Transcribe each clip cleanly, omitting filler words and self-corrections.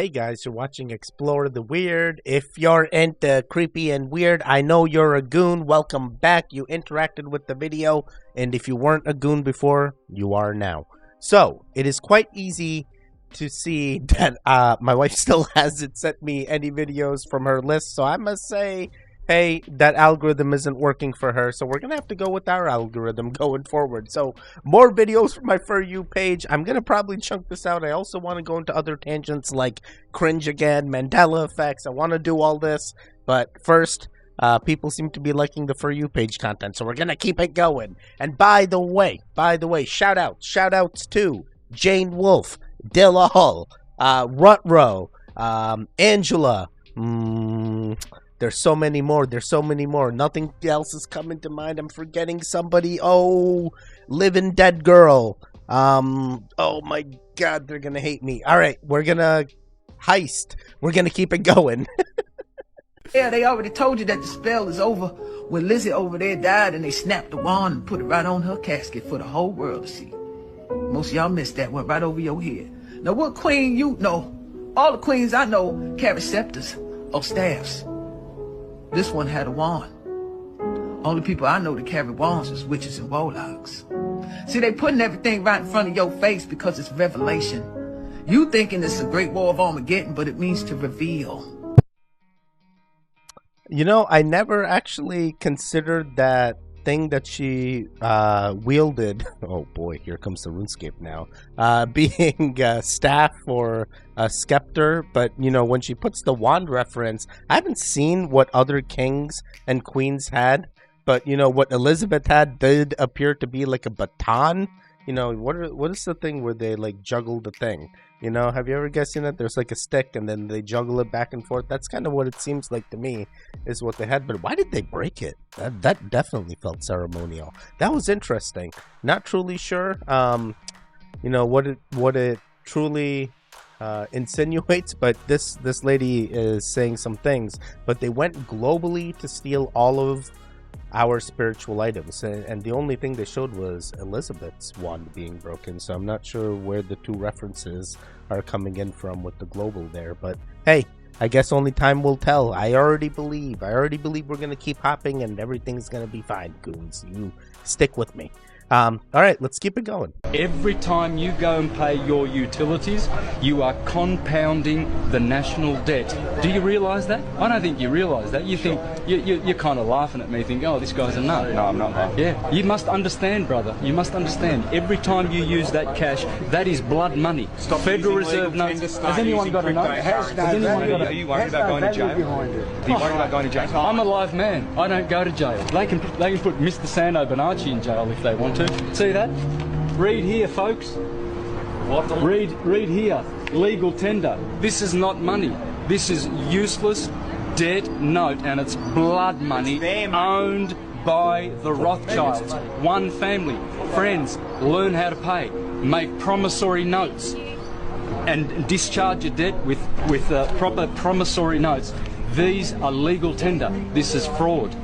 Hey guys, you're watching Explore the Weird. If you're into creepy and weird, I know you're a goon. Welcome back. You interacted with the video, and if you weren't a goon before, you are now. So, it is quite easy to see that my wife still hasn't sent me any videos from her list, so I must say, hey, that algorithm isn't working for her, so we're gonna have to go with our algorithm going forward. So more videos from my For You page. I'm gonna probably chunk this out. I also want to go into other tangents like cringe again, Mandela effects. I want to do all this, but first, people seem to be liking the For You page content, so we're gonna keep it going. And by the way, shout outs to Jane Wolf, Dilla Hull, Rutro, Angela. There's so many more. Nothing else is coming to mind. I'm forgetting somebody. Oh, Living Dead Girl. Oh my God, they're gonna hate me. All right, we're gonna heist. We're gonna keep it going. Yeah, they already told you that the spell is over when Lizzie over there died and they snapped the wand and put it right on her casket for the whole world to see. Most of y'all missed that one right over your head. Now what queen you know? All the queens I know carry scepters or staffs. This one had a wand. Only people I know that carry wands is witches and warlocks. See, they putting everything right in front of your face because it's revelation. You thinking it's a great war of Armageddon, but it means to reveal. You know, I never actually considered that thing that she wielded. Oh boy, here comes the RuneScape now. Being staff or a scepter, but you know, when she puts the wand reference, I haven't seen what other kings and queens had, but you know what Elizabeth had did appear to be like a baton. You know, what is the thing where they like juggle the thing? You know, have you ever guys seen that? There's like a stick and then they juggle it back and forth. That's kind of what it seems like to me is what they had. But why did they break it? That definitely felt ceremonial. That was interesting. Not truly sure, you know, what it truly insinuates, but this lady is saying some things. But they went globally to steal all of our spiritual items, and the only thing they showed was Elizabeth's wand being broken, so I'm not sure where the two references are coming in from with the global there, but hey, I guess only time will tell. I already believe we're gonna keep hopping and everything's gonna be fine, goons. You stick with me. Alright, let's keep it going. Every time you go and pay your utilities, you are compounding the national debt. Do you realise that? I don't think you realise that. You think, you're kind of laughing at me thinking, oh, this guy's a nut. No, I'm not laughing. Yeah, you must understand, brother. You must understand. Every time you use that cash, that is blood money. Stop Federal using Reserve legal notes. tenders, Has anyone got a note? Has anyone got Are you worried about going to jail? Are you worried about going to jail? I'm a live man. I don't go to jail. They can put Mr. Sando Bonacci in jail if they want to. See that? Read here, folks. What? Read here. Legal tender. This is not money. This is useless dead note, and it's blood money owned by the Rothschilds. One family. Friends, learn how to pay. Make promissory notes and discharge your debt with proper promissory notes. These are legal tender. This is fraud.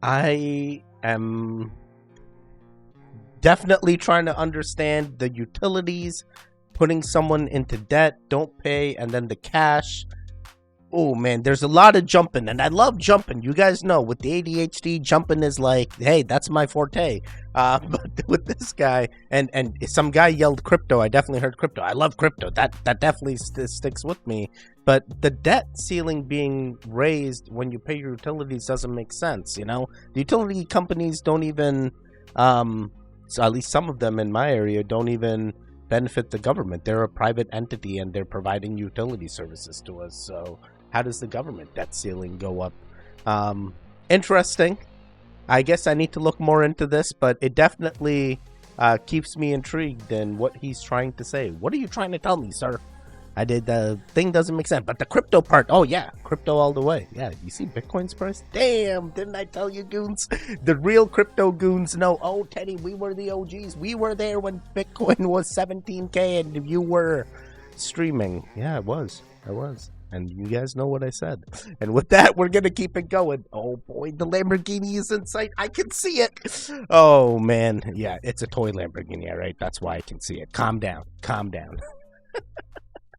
I am definitely trying to understand the utilities, putting someone into debt, don't pay, and then the cash. Oh man, there's a lot of jumping, and I love jumping. You guys know, with the ADHD, jumping is like, hey, that's my forte. But with this guy, and some guy yelled crypto. I definitely heard crypto. I love crypto. That definitely sticks with me. But the debt ceiling being raised when you pay your utilities doesn't make sense. You know, the utility companies don't even, so at least some of them in my area don't even benefit the government. They're a private entity and they're providing utility services to us. So how does the government debt ceiling go up? Interesting. I guess I need to look more into this, but it definitely keeps me intrigued in what he's trying to say. What are you trying to tell me, sir? The thing doesn't make sense, but the crypto part, oh yeah, crypto all the way. Yeah, you see Bitcoin's price? Damn, didn't I tell you, goons? The real crypto goons know, oh Teddy, we were the OGs. We were there when Bitcoin was 17K and you were streaming. Yeah, I was. And you guys know what I said. And with that, we're going to keep it going. Oh boy, the Lamborghini is in sight. I can see it. Oh man, yeah, it's a toy Lamborghini, all right? That's why I can see it. Calm down.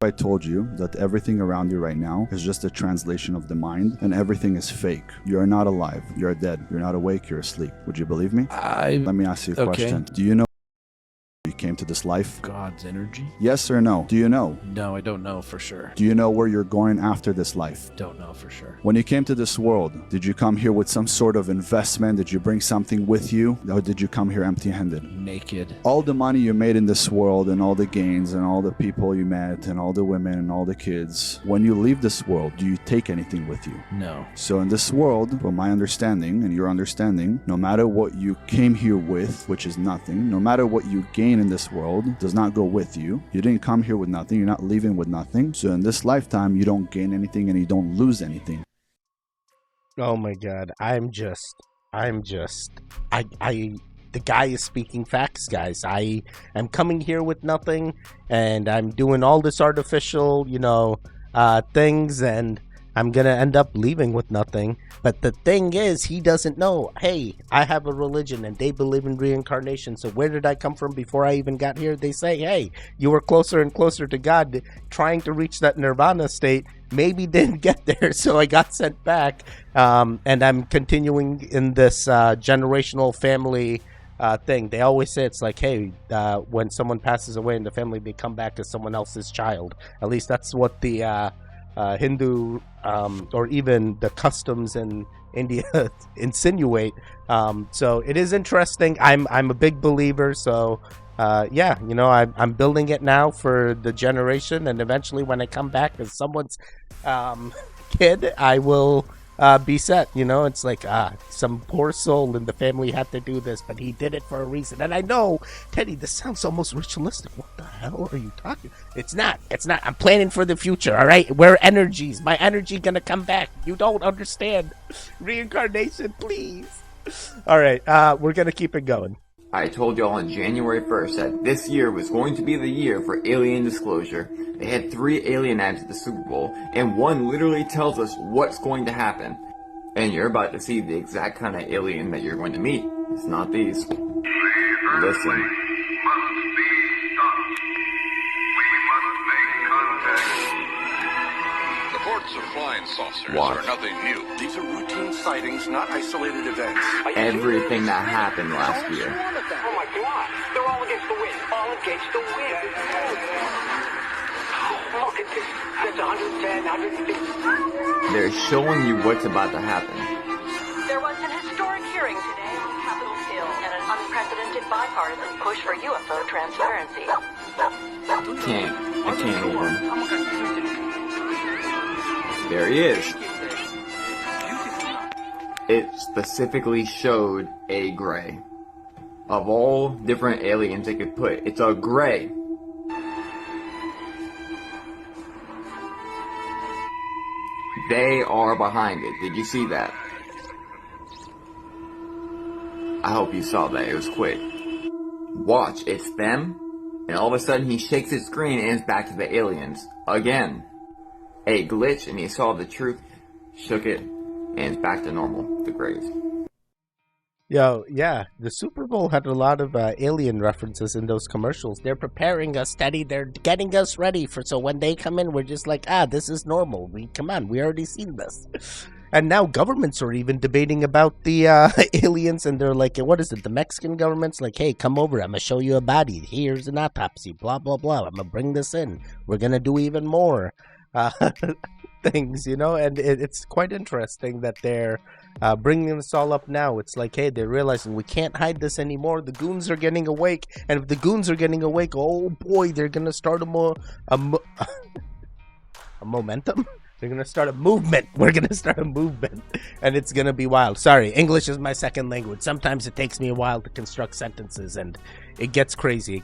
I told you that everything around you right now is just a translation of the mind and everything is fake. You are not alive. You are dead. You're not awake. You're asleep. Would you believe me? Let me ask you a question. Do you know you came to this life? God's energy? Yes or no? Do you know? No, I don't know for sure. Do you know where you're going after this life? Don't know for sure. When you came to this world, did you come here with some sort of investment? Did you bring something with you? Or did you come here empty-handed? Naked. All the money you made in this world and all the gains and all the people you met and all the women and all the kids, when you leave this world, do you take anything with you? No. So in this world, from my understanding and your understanding, no matter what you came here with, which is nothing, no matter what you gain in this world, does not go with you. You didn't come here with nothing. You're not leaving with nothing. So in this lifetime, you don't gain anything and you don't lose anything. Oh my God. The guy is speaking facts, guys. I am coming here with nothing and I'm doing all this artificial, things, and I'm going to end up leaving with nothing. But the thing is, he doesn't know, hey, I have a religion and they believe in reincarnation. So where did I come from before I even got here? They say, hey, you were closer and closer to God, trying to reach that nirvana state. Maybe didn't get there, so I got sent back. And I'm continuing in this generational family thing. They always say it's like, hey, when someone passes away in the family, they come back as someone else's child. At least that's what the Hindu or even the customs in India insinuate. So it is interesting. I'm a big believer. So I'm building it now for the generation, and eventually when I come back as someone's kid, I will be set. It's like some poor soul in the family had to do this, but he did it for a reason. And I know, Teddy, this sounds almost ritualistic. What the hell are you talking? It's not. I'm planning for the future. All right, we're energies. My energy gonna come back. You don't understand reincarnation, please. All right, we're gonna keep it going. I told y'all on January 1st that this year was going to be the year for alien disclosure. They had 3 alien ads at the Super Bowl, and one literally tells us what's going to happen. And you're about to see the exact kind of alien that you're going to meet. It's not these. Listen. Reports of flying saucers Watch. are nothing new. These are routine sightings, not isolated events. Everything that happened last year. Oh my God! They're all against the wind. All against the wind. Look at this. That's 110, 150. They're showing you what's about to happen. There was an historic hearing today on Capitol Hill and an unprecedented bipartisan push for UFO transparency. I can't even. There he is. It specifically showed a gray. Of all different aliens they could put, it's a gray. They are behind it. Did you see that? I hope you saw that. It was quick. Watch, it's them. And all of a sudden he shakes his screen and it's back to the aliens. Again. A glitch, and he saw the truth, shook it, and it's back to normal. The grays. Yo, yeah, the Super Bowl had a lot of alien references in those commercials. They're preparing us, Teddy. They're getting us ready for, so when they come in, we're just like, this is normal. We already seen this. And now governments are even debating about the aliens, and they're like, what is it? The Mexican government's like, hey, come over. I'm going to show you a body. Here's an autopsy, blah, blah, blah. I'm going to bring this in. We're going to do even more things, and it's quite interesting that they're bringing this all up now. It's like, hey, they're realizing we can't hide this anymore. The goons are getting awake, and if the goons are getting awake, oh boy, they're gonna start a momentum. They're gonna start a movement. We're gonna start a movement, and it's gonna be wild. Sorry, English is my second language. Sometimes it takes me a while to construct sentences, and it gets crazy.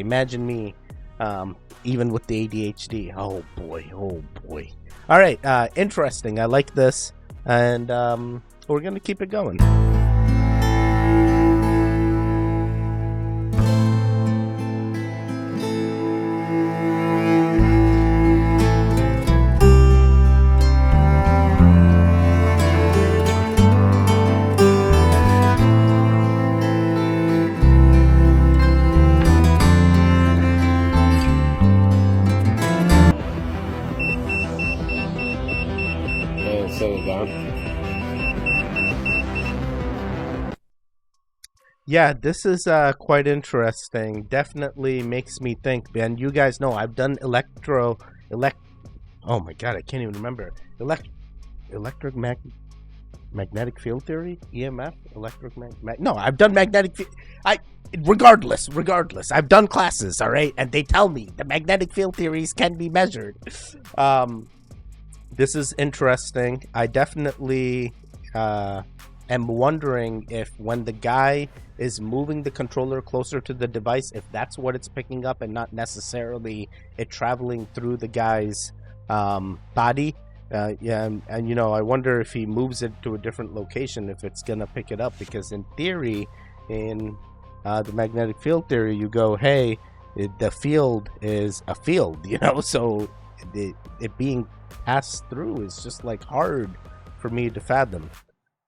Imagine me even with the ADHD. Oh boy. All right, interesting. I like this, and we're gonna keep it going. that's all about. Yeah, this is quite interesting. Definitely makes me think, man. You guys know I've done oh my god, I can't even remember. Magnetic field theory? EMF? No, I've done magnetic field. Regardless, I've done classes, all right? And they tell me the magnetic field theories can be measured. This is interesting. I definitely am wondering if when the guy is moving the controller closer to the device, if that's what it's picking up and not necessarily it traveling through the guy's body. Yeah, and you know, I wonder if he moves it to a different location, if it's gonna pick it up, because in theory, in the magnetic field theory, you go, hey, the field is a field, you know, so it being passed through is just like hard for me to fathom.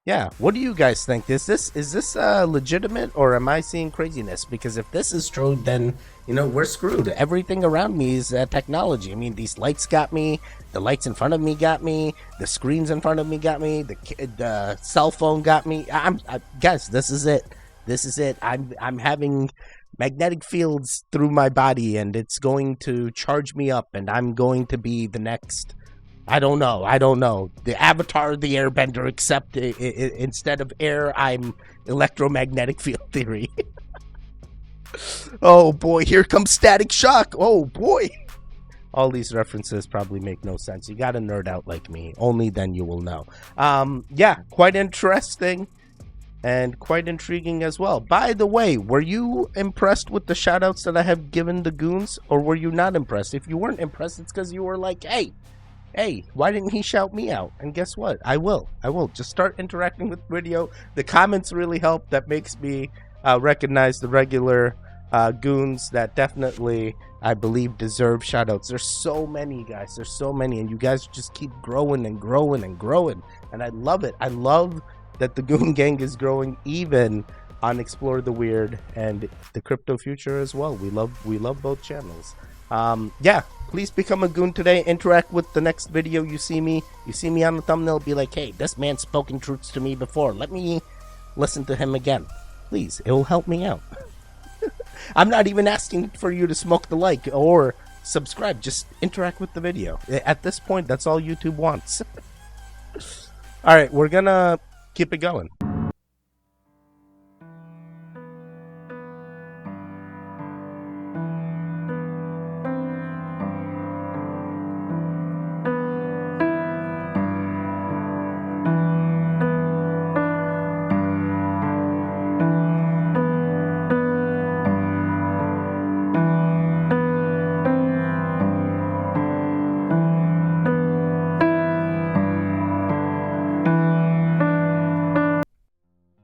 Yeah, what do you guys think? Is this legitimate, or am I seeing craziness? Because if this is true, then, you know, we're screwed. Everything around me is technology. I mean, these lights got me, the lights in front of me got me, the screens in front of me got me, the cell phone got me. Guys, this is it. This is it. I'm having magnetic fields through my body, and it's going to charge me up, and I'm going to be the next. I don't know. The Avatar, the Airbender, except instead of air, I'm electromagnetic field theory. Oh boy, here comes Static Shock. Oh boy. All these references probably make no sense. You gotta nerd out like me. Only then you will know. Yeah, quite interesting and quite intriguing as well. By the way, were you impressed with the shoutouts that I have given the goons, or were you not impressed? If you weren't impressed, it's because you were like, hey, why didn't he shout me out? And guess what? I will. Just start interacting with video. The comments really help. That makes me recognize the regular goons that definitely, I believe, deserve shoutouts. There's so many, guys. There's so many. And you guys just keep growing and growing and growing. And I love it. I love that the Goon Gang is growing, even on Explore the Weird and the Crypto Future as well. We love both channels. Yeah, please become a goon today. Interact with the next video. You see me on the thumbnail, be like, hey, this man spoken truths to me before, let me listen to him again, please. It will help me out. I'm not even asking for you to smoke the like or subscribe. Just interact with the video. At this point, that's all YouTube wants. All right, we're gonna keep it going.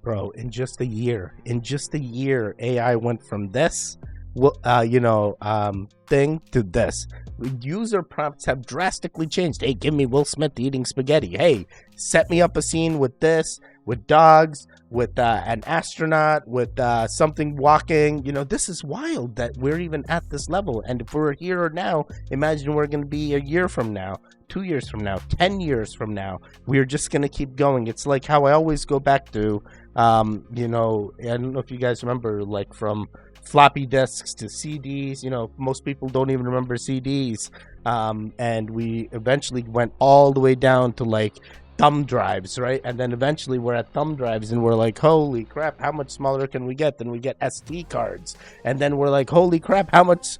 Bro, in just a year, AI went from this, thing to this. User prompts have drastically changed. Hey, give me Will Smith eating spaghetti. Hey, set me up a scene with this, with dogs, with an astronaut, with something walking. You know, this is wild that we're even at this level. And if we're here now, imagine we're going to be a year from now, 2 years from now, 10 years from now. We're just going to keep going. It's like how I always go back to, I don't know if you guys remember, like from floppy disks to CDs. You know, most people don't even remember CDs. And we eventually went all the way down to like thumb drives, right? And then eventually we're at thumb drives and we're like, holy crap, how much smaller can we get? Then we get SD cards. And then we're like, holy crap, how much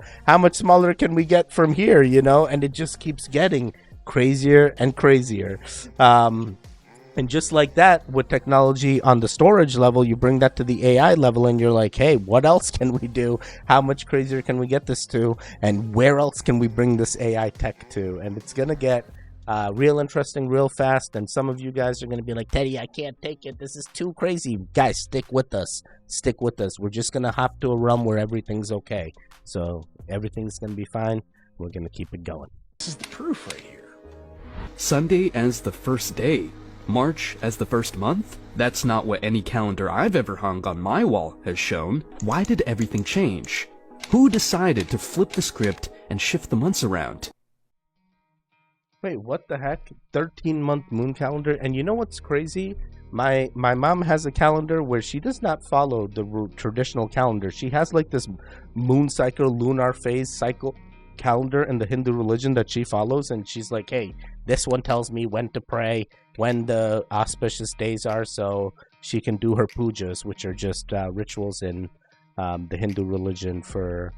smaller can we get from here, you know? And it just keeps getting crazier and crazier. And just like that, with technology on the storage level, you bring that to the AI level and you're like, hey, what else can we do? How much crazier can we get this to? And where else can we bring this AI tech to? And it's going to get real interesting real fast. And some of you guys are going to be like, Teddy, I can't take it. This is too crazy. Guys, stick with us. Stick with us. We're just going to hop to a realm where everything's okay. So everything's going to be fine. We're going to keep it going. This is the proof right here. Sunday as the first day. March as the first month? That's not what any calendar I've ever hung on my wall has shown. Why did everything change? Who decided to flip the script and shift the months around? Wait, what the heck? 13-month moon calendar? And you know what's crazy? My mom has a calendar where she does not follow the traditional calendar. She has like this moon cycle, lunar phase cycle calendar in the Hindu religion that she follows, and she's like, hey, this one tells me when to pray, when the auspicious days are, so she can do her pujas, which are just rituals in the Hindu religion for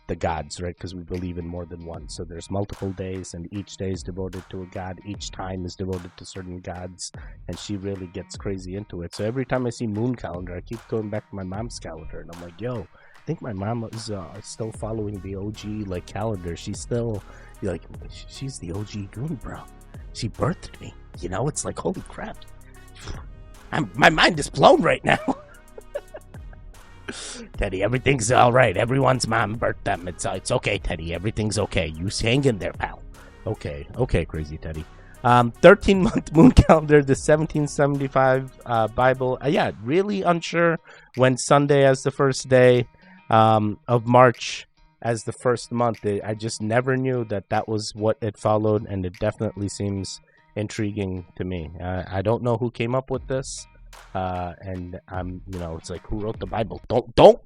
the gods, right? Because we believe in more than one. So there's multiple days, and each day is devoted to a god. Each time is devoted to certain gods, and she really gets crazy into it. So every time I see moon calendar, I keep going back to my mom's calendar, and I'm like, yo, I think my mom is still following the OG like calendar. She's still like, she's the OG goon, bro. She birthed me. You know, it's like, holy crap. My mind is blown right now. Teddy, everything's all right. Everyone's mom birthed them. It's okay, Teddy. Everything's okay. You hang in there, pal. Okay, crazy Teddy. 13-month moon calendar, the 1775 Bible. Yeah, really unsure when Sunday as the first day of March as the first month. I just never knew that was what it followed, and it definitely seems intriguing to me. I don't know who came up with this. And it's like, who wrote the Bible? Don't.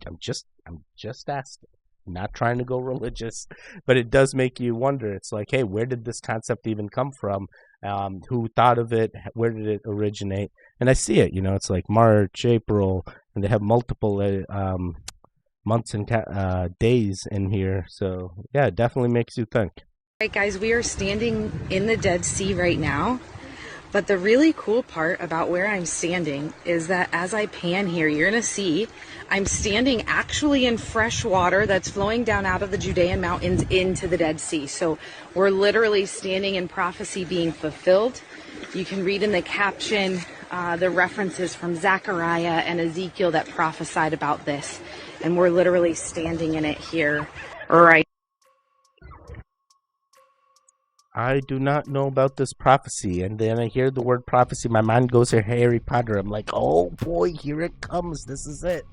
I'm just asking. I'm not trying to go religious, but it does make you wonder. It's like, hey, where did this concept even come from? Who thought of it? Where did it originate? And I see it, it's like March, April, and they have multiple months and days in here. So yeah, it definitely makes you think. All right, guys, we are standing in the Dead Sea right now. But the really cool part about where I'm standing is that as I pan here, you're going to see I'm standing actually in fresh water that's flowing down out of the Judean mountains into the Dead Sea. So we're literally standing in prophecy being fulfilled. You can read in the caption the references from Zechariah and Ezekiel that prophesied about this. And we're literally standing in it here right. I do not know about this prophecy, and then I hear the word prophecy, my mind goes to Harry Potter. I'm like, oh boy, here it comes, this is it.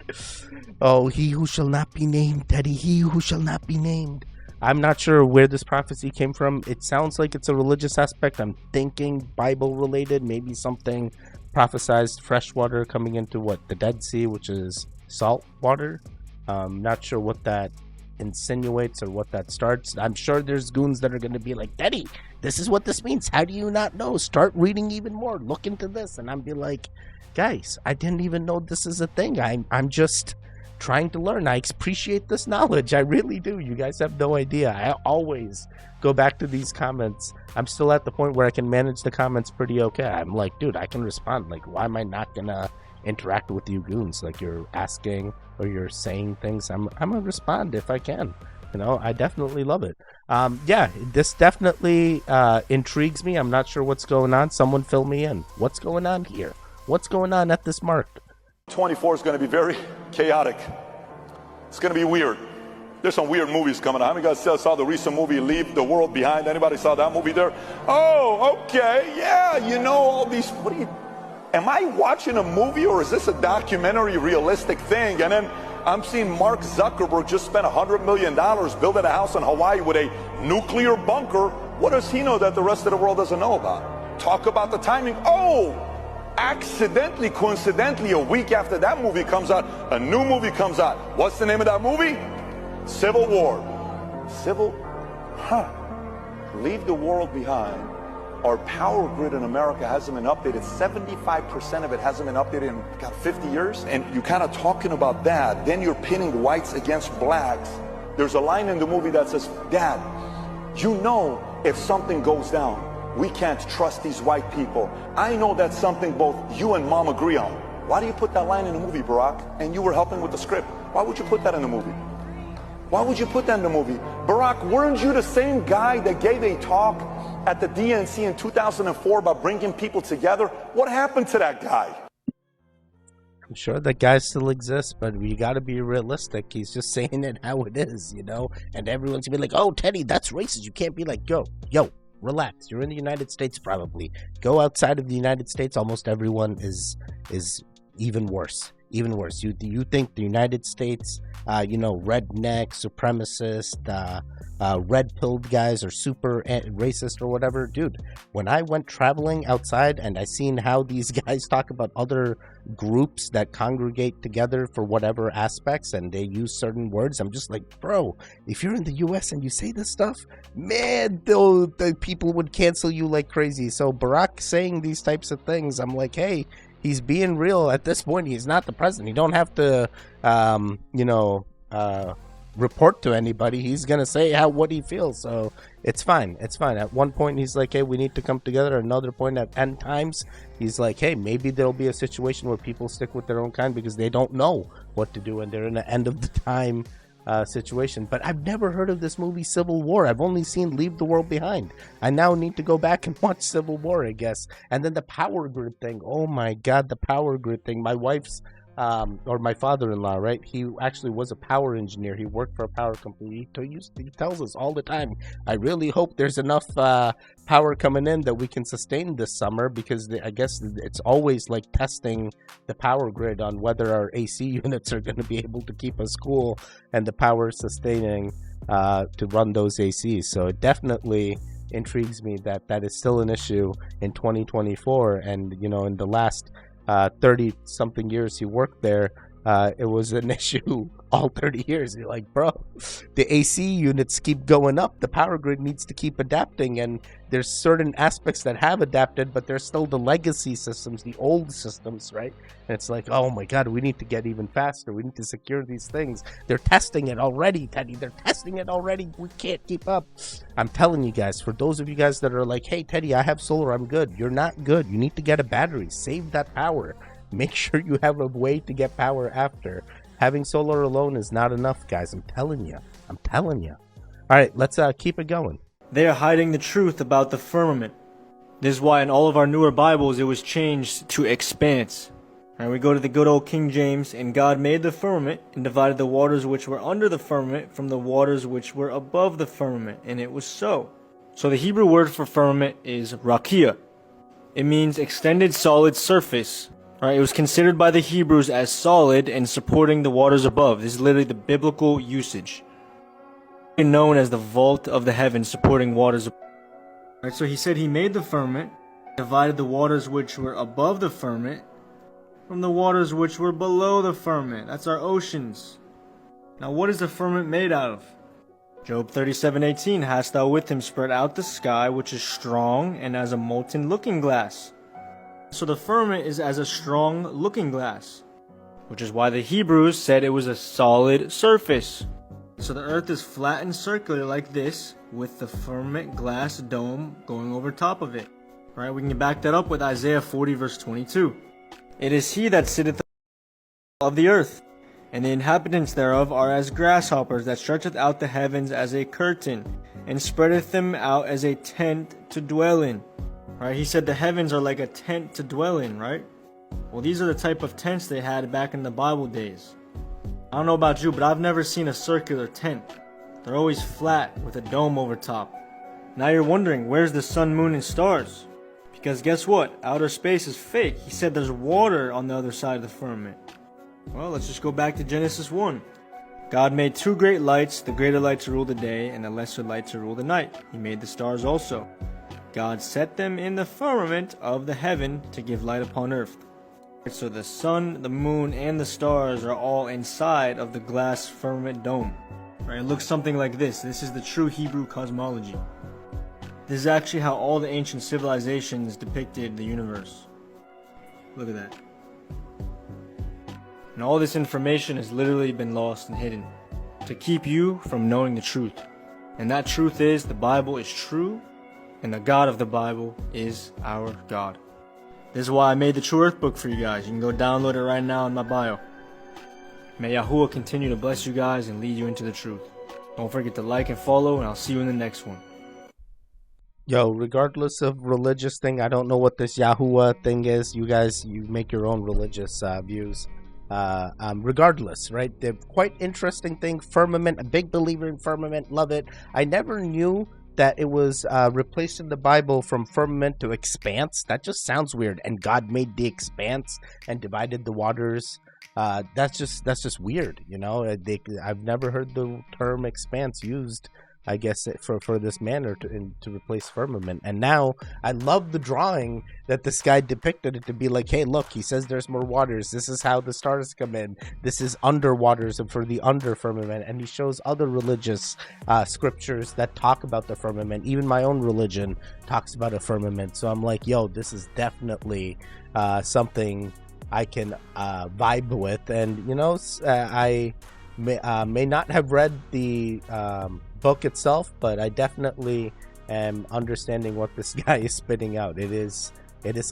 Oh, he who shall not be named, Teddy, he who shall not be named. I'm not sure where this prophecy came from. It sounds like it's a religious aspect. I'm thinking Bible related, maybe something prophesized fresh water coming into the Dead Sea, which is salt water. Not sure what that insinuates or what that starts. I'm sure there's goons that are going to be like, Teddy, this is what this means. How do you not know? Start reading even more. Look into this. And I'm be like, guys, I didn't even know this is a thing. I'm just trying to learn. I appreciate this knowledge. I really do. You guys have no idea. I always go back to these comments. I'm still at the point where I can manage the comments pretty okay. I'm like, dude, I can respond. Like, why am I not gonna interact with you goons? Like, you're asking or you're saying things, I'm gonna respond if I can. I definitely love it. Yeah, this definitely intrigues me. I'm not sure what's going on. Someone fill me in. What's going on here? What's going on at this mark? 24 is going to be very chaotic. It's going to be weird. There's some weird movies coming out. How many guys saw the recent movie Leave the World Behind? Anybody saw that movie there? Oh, okay, yeah, all these, am I watching a movie or is this a documentary realistic thing? And then I'm seeing Mark Zuckerberg just spent $100 million building a house in Hawaii with a nuclear bunker. What does he know that the rest of the world doesn't know about? Talk about the timing. Oh, accidentally, coincidentally, a week after that movie comes out, a new movie comes out. What's the name of that movie? Civil War. Leave the world behind. Our power grid in America hasn't been updated. 75% of it hasn't been updated in 50 years. And you're kind of talking about that. Then you're pitting whites against blacks. There's a line in the movie that says, Dad, if something goes down, we can't trust these white people. I know that's something both you and Mom agree on. Why do you put that line in the movie, Barack? And you were helping with the script. Why would you put that in the movie? Why would you put that in the movie? Barack, weren't you the same guy that gave a talk at the DNC in 2004 about bringing people together? What happened to that guy? I'm sure that guy still exists, but we got to be realistic. He's just saying it how it is, and everyone's gonna be like, oh, Teddy, that's racist. You can't be like, yo, relax. You're in the United States, probably. Go outside of the United States, almost everyone is even worse. even worse. You think the United States, redneck, supremacist, red-pilled guys are super racist or whatever? Dude, when I went traveling outside and I seen how these guys talk about other groups that congregate together for whatever aspects and they use certain words, I'm just like, bro, if you're in the US and you say this stuff, man, the people would cancel you like crazy. So Barack saying these types of things, I'm like, hey, he's being real. At this point, he's not the president. You don't have to report to anybody. He's gonna say what he feels, so it's fine. At one point he's like, hey, we need to come together. Another point, at end times, he's like, hey, maybe there'll be a situation where people stick with their own kind because they don't know what to do and they're in the end of the time situation. But I've never heard of this movie Civil War. I've only seen Leave the World Behind. I now need to go back and watch Civil War, I guess. And then the power grid thing, oh my god, the power grid thing. My wife's or my father-in-law, right? He actually was a power engineer. He worked for a power company. He tells us all the time, I really hope there's enough power coming in that we can sustain this summer, because I guess it's always like testing the power grid on whether our AC units are going to be able to keep us cool and the power sustaining to run those ACs. So it definitely intrigues me that is still an issue in 2024. And, in the last 30 something years he worked there, it was an issue all 30 years. You're like, bro, the AC units keep going up. The power grid needs to keep adapting, and there's certain aspects that have adapted, but there's still the legacy systems, the old systems, right? And it's like, oh my god, we need to get even faster. We need to secure these things. They're testing it already, Teddy. They're testing it already. We can't keep up. I'm telling you guys, for those of you guys that are like, hey, Teddy, I have solar, I'm good. You're not good. You need to get a battery. Save that power. Make sure you have a way to get power after. Having solar alone is not enough, guys. I'm telling you. All right, let's keep it going. They are hiding the truth about the firmament. This is why in all of our newer Bibles it was changed to expanse. And we go to the good old King James, and God made the firmament and divided the waters which were under the firmament from the waters which were above the firmament. And it was so. So the Hebrew word for firmament is rakia. It means extended solid surface. Right, it was considered by the Hebrews as solid and supporting the waters above. This is literally the biblical usage. Known as the vault of the heavens, supporting waters above. Right, so he said he made the firmament, divided the waters which were above the firmament from the waters which were below the firmament. That's our oceans. Now what is the firmament made out of? Job 37:18, hast thou with him spread out the sky, which is strong and as a molten looking glass. So the firmament is as a strong looking glass, which is why the Hebrews said it was a solid surface. So the earth is flat and circular like this, with the firmament glass dome going over top of it. Right? We can back that up with Isaiah 40 verse 22. It is he that sitteth of the earth, and the inhabitants thereof are as grasshoppers, that stretcheth out the heavens as a curtain, and spreadeth them out as a tent to dwell in. Right, he said the heavens are like a tent to dwell in, right? Well, these are the type of tents they had back in the Bible days. I don't know about you, but I've never seen a circular tent. They're always flat with a dome over top. Now you're wondering, where's the sun, moon, and stars? Because guess what? Outer space is fake. He said there's water on the other side of the firmament. Well, let's just go back to Genesis 1. God made two great lights, the greater light to rule the day, and the lesser light to rule the night. He made the stars also. God set them in the firmament of the heaven to give light upon earth. So the sun, the moon, and the stars are all inside of the glass firmament dome. Right? It looks something like this. This is the true Hebrew cosmology. This is actually how all the ancient civilizations depicted the universe. Look at that. And all this information has literally been lost and hidden to keep you from knowing the truth. And that truth is the Bible is true, and the God of the Bible is our God. This is why I made the True Earth book for you guys. You can go download it right now in my bio. May Yahuwah continue to bless you guys and lead you into the truth. Don't forget to like and follow, and I'll see you in the next one. Yo, regardless of religious thing, I don't know what this Yahuwah thing is. You guys, you make your own religious views. Regardless, right? The quite interesting thing, firmament, a big believer in firmament, love it. I never knew that it was replaced in the Bible from firmament to expanse. That just sounds weird. And God made the expanse and divided the waters That's just weird, you know. I've never heard the term expanse used, I guess, for this manner to replace firmament. And now I love the drawing that this guy depicted it to be like, hey, look, he says there's more waters. This is how the stars come in. This is under waters and for the under firmament. And he shows other religious scriptures that talk about the firmament. Even my own religion talks about a firmament. So I'm like, yo, this is definitely something I can vibe with. And, you know, I may not have read the book itself, but I definitely am understanding what this guy is spitting out. It is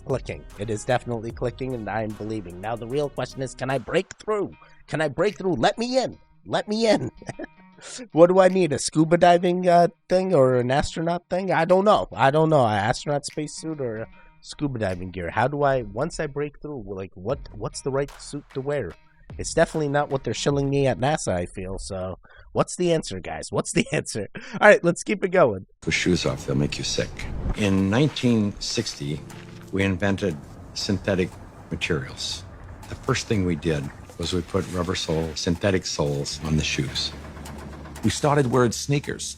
clicking. It is definitely clicking, and I'm believing. Now the real question is, can I break through? Can I break through? Let me in. Let me in. What do I need? A scuba diving thing or an astronaut thing? I don't know. An astronaut spacesuit or a scuba diving gear. How do I, once I break through, like what's the right suit to wear? It's definitely not what they're shilling me at NASA, I feel. So what's the answer, guys? What's the answer? All right, let's keep it going. Put shoes off, they'll make you sick. In 1960, we invented synthetic materials. The first thing we did was we put rubber synthetic soles on the shoes. We started wearing sneakers.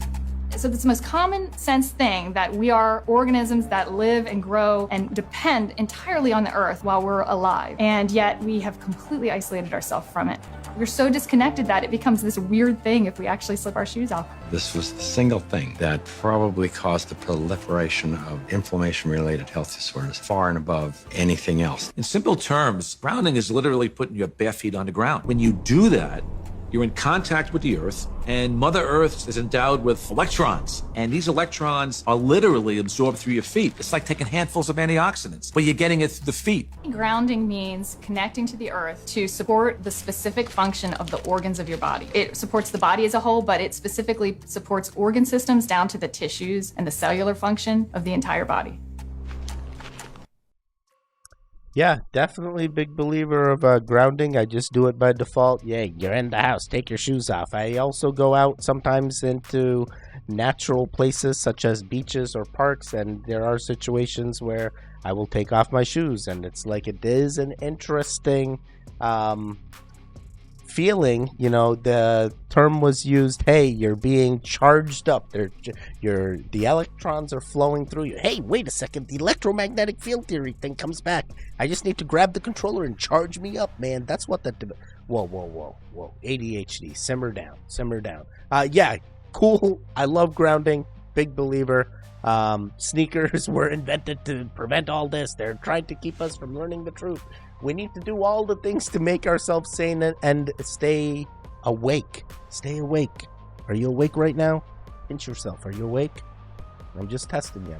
So it's the most common sense thing that we are organisms that live and grow and depend entirely on the earth while we're alive. And yet we have completely isolated ourselves from it. We're so disconnected that it becomes this weird thing if we actually slip our shoes off. This was the single thing that probably caused the proliferation of inflammation-related health disorders far and above anything else. In simple terms, grounding is literally putting your bare feet on the ground. When you do that, you're in contact with the Earth, and Mother Earth is endowed with electrons. And these electrons are literally absorbed through your feet. It's like taking handfuls of antioxidants, but you're getting it through the feet. Grounding means connecting to the earth to support the specific function of the organs of your body. It supports the body as a whole, but it specifically supports organ systems down to the tissues and the cellular function of the entire body. Yeah, definitely big believer of grounding. I just do it by default. Yeah, you're in the house. Take your shoes off. I also go out sometimes into natural places such as beaches or parks, and there are situations where I will take off my shoes, and it's like it is an interesting feeling. You know, the term was used, hey, you're being charged up. The electrons are flowing through you. Hey, wait a second, the electromagnetic field theory thing comes back. I just need to grab the controller and charge me up, man. That's what that... Whoa. ADHD, simmer down. Yeah, cool. I love grounding. Big believer. Sneakers were invented to prevent all this. They're trying to keep us from learning the truth. We need to do all the things to make ourselves sane and stay awake. Stay awake. Are you awake right now? Pinch yourself. Are you awake? I'm just testing you.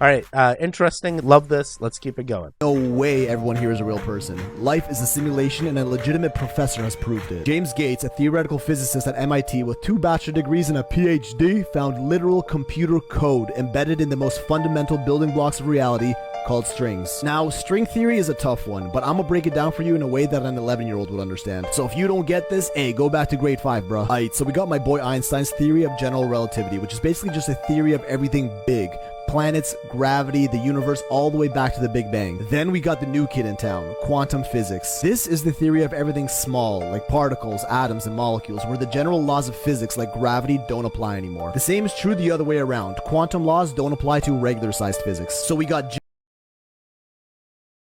All right. Interesting. Love this. Let's keep it going. No way everyone here is a real person. Life is a simulation, and a legitimate professor has proved it. James Gates, a theoretical physicist at MIT with 2 bachelor degrees and a PhD, found literal computer code embedded in the most fundamental building blocks of reality, called strings. Now, string theory is a tough one, but I'm gonna break it down for you in a way that an 11-year-old would understand. So if you don't get this, hey, go back to grade 5, bro. Alright, so we got my boy Einstein's theory of general relativity, which is basically just a theory of everything big. Planets, gravity, the universe, all the way back to the Big Bang. Then we got the new kid in town, quantum physics. This is the theory of everything small, like particles, atoms, and molecules, where the general laws of physics like gravity don't apply anymore. The same is true the other way around. Quantum laws don't apply to regular-sized physics. So we got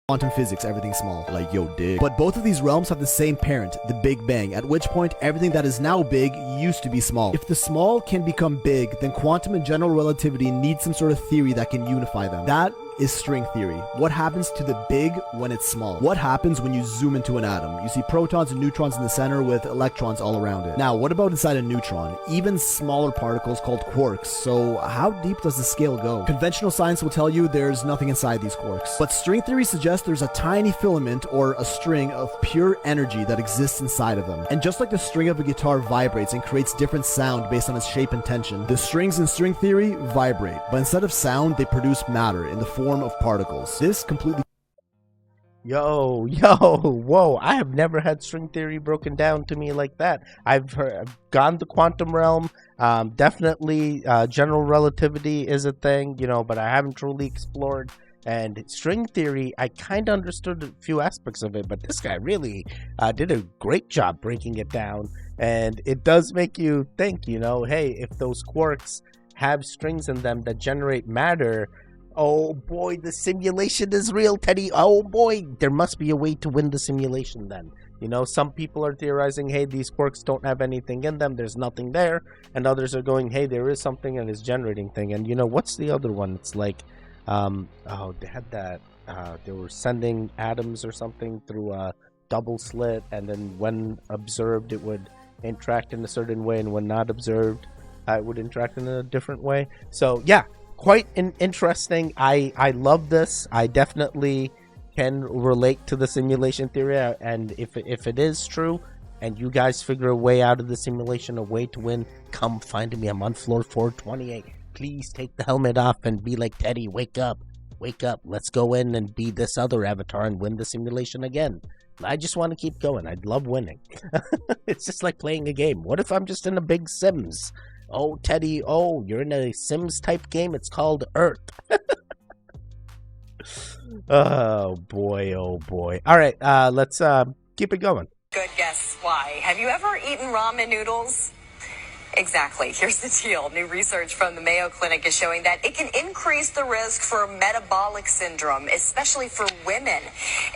quantum physics, everything small, like yo dig. But both of these realms have the same parent, the Big Bang, at which point everything that is now big used to be small. If the small can become big, then quantum and general relativity need some sort of theory that can unify them. That is string theory. What happens to the big when it's small? What happens when you zoom into an atom? You see protons and neutrons in the center with electrons all around it. Now, what about inside a neutron? Even smaller particles called quarks. So how deep does the scale go? Conventional science will tell you there's nothing inside these quarks. But string theory suggests there's a tiny filament or a string of pure energy that exists inside of them. And just like the string of a guitar vibrates and creates different sound based on its shape and tension, the strings in string theory vibrate. But instead of sound, they produce matter in the form of particles. This completely... Whoa, I have never had string theory broken down to me like that. I've gone the quantum realm. Definitely general relativity is a thing, you know, but I haven't truly explored And string theory, I kind of understood a few aspects of it, but this guy really did a great job breaking it down. And it does make you think, hey, if those quarks have strings in them that generate matter, oh boy, the simulation is real, Teddy. Oh boy, there must be a way to win the simulation then. Some people are theorizing, hey, these quarks don't have anything in them, there's nothing there. And others are going, hey, there is something and it's generating thing. And what's the other one? It's like, they had that, they were sending atoms or something through a double slit, and then when observed, it would interact in a certain way, and when not observed, it would interact in a different way. So, yeah, quite interesting. I love this. I definitely can relate to the simulation theory, and if it is true, and you guys figure a way out of the simulation, a way to win, come find me. I'm on floor 428. Please take the helmet off and be like, Teddy, wake up. Wake up. Let's go in and be this other avatar and win the simulation again. I just want to keep going. I love winning. It's just like playing a game. What if I'm just in a big Sims? Oh, Teddy, you're in a Sims type game. It's called Earth. Oh, boy. All right, let's keep it going. Good guess why. Have you ever eaten ramen noodles? Exactly. Here's the deal. New research from the Mayo Clinic is showing that it can increase the risk for metabolic syndrome, especially for women.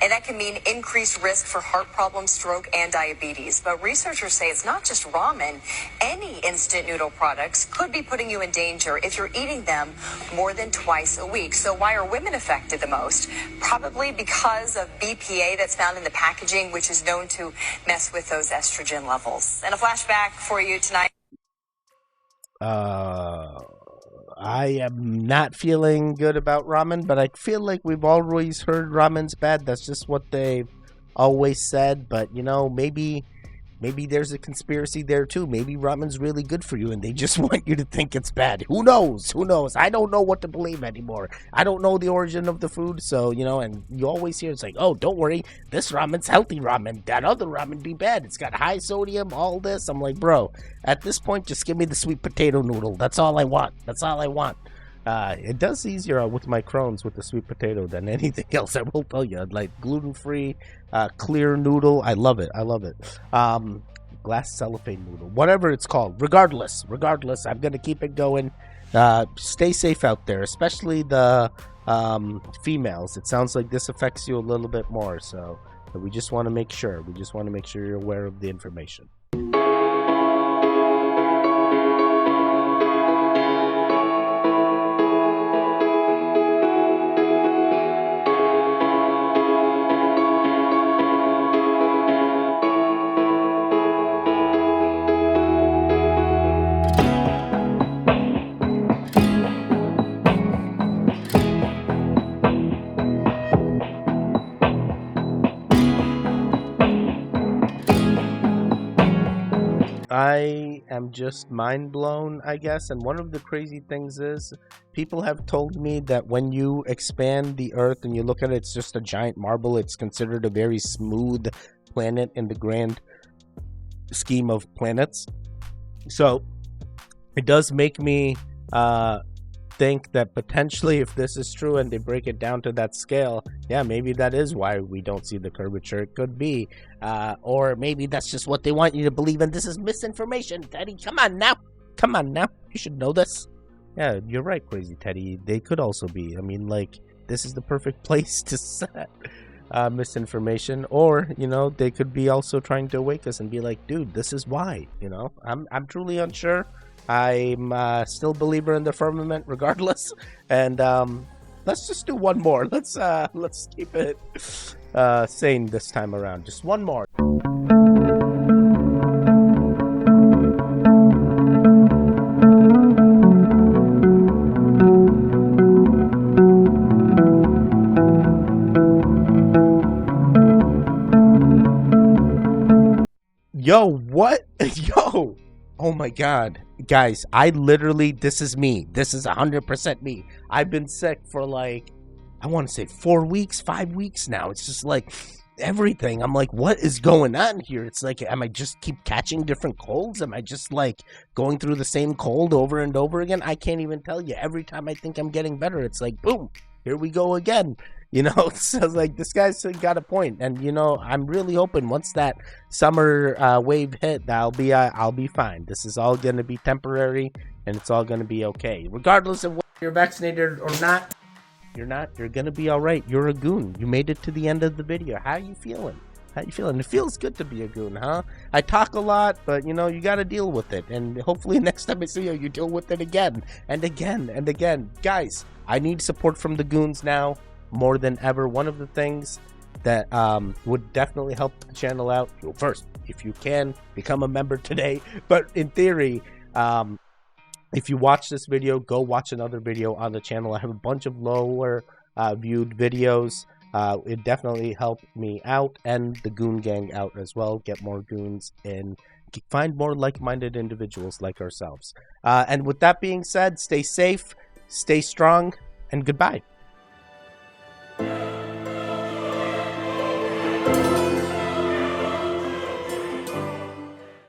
And that can mean increased risk for heart problems, stroke, and diabetes. But researchers say it's not just ramen. Any instant noodle products could be putting you in danger if you're eating them more than twice a week. So why are women affected the most? Probably because of BPA that's found in the packaging, which is known to mess with those estrogen levels. And a flashback for you tonight. I am not feeling good about ramen, but I feel like we've always heard ramen's bad. That's just what they've always said. But, maybe there's a conspiracy there too. Maybe ramen's really good for you and they just want you to think it's bad. Who knows? I don't know what to believe anymore. I don't know the origin of the food. So, and you always hear it's like, oh, don't worry. This ramen's healthy ramen. That other ramen be bad. It's got high sodium, all this. I'm like, bro, at this point, just give me the sweet potato noodle. That's all I want. It does easier with my Crohn's with the sweet potato than anything else. I will tell you, like gluten-free, clear noodle. I love it. Glass cellophane noodle, whatever it's called. Regardless, I'm gonna keep it going. Stay safe out there, especially the females. It sounds like this affects you a little bit more. So we just want to make sure. You're aware of the information. I am just mind blown, I guess. And one of the crazy things is people have told me that when you expand the Earth and you look at it, it's just a giant marble. It's considered a very smooth planet in the grand scheme of planets. So it does make me think that potentially if this is true and they break it down to that scale, yeah, maybe that is why we don't see the curvature. It could be. Or maybe that's just what they want you to believe, and this is misinformation. Teddy, come on now. You should know this. Yeah, you're right, Crazy Teddy. They could also be. I mean, like, this is the perfect place to set misinformation. Or, they could be also trying to awake us and be like, dude, this is why. I'm truly unsure. I'm still a believer in the firmament regardless. And let's just do one more. Let's keep it sane this time around. Just one more. Yo, what? Yo. Oh my god. Guys, this is me. This is 100% me. I've been sick for I want to say 4 weeks, 5 weeks now. It's just like everything. I'm like, what is going on here? It's like, am I just keep catching different colds? Am I just going through the same cold over and over again? I can't even tell you. Every time I think I'm getting better, it's like, boom, here we go again. You know, so like this guy's got a point, and you know, I'm really hoping once that summer wave hit, I'll be fine. This is all gonna be temporary, and it's all gonna be okay, regardless of whether you're vaccinated or not. You're not. You're gonna be all right. You're a goon. You made it to the end of the video. How you feeling? How you feeling? It feels good to be a goon, huh? I talk a lot, but you know, you got to deal with it, and hopefully next time I see you deal with it again and again and again. Guys, I need support from the goons now more than ever. One of the things that would definitely help the channel out, well, first, if you can, become a member today. But in theory, if you watch this video, go watch another video on the channel. I have a bunch of lower viewed videos. It definitely helped me out and the goon gang out as well. Get more goons and find more like-minded individuals like ourselves. And with that being said, stay safe, stay strong, and goodbye.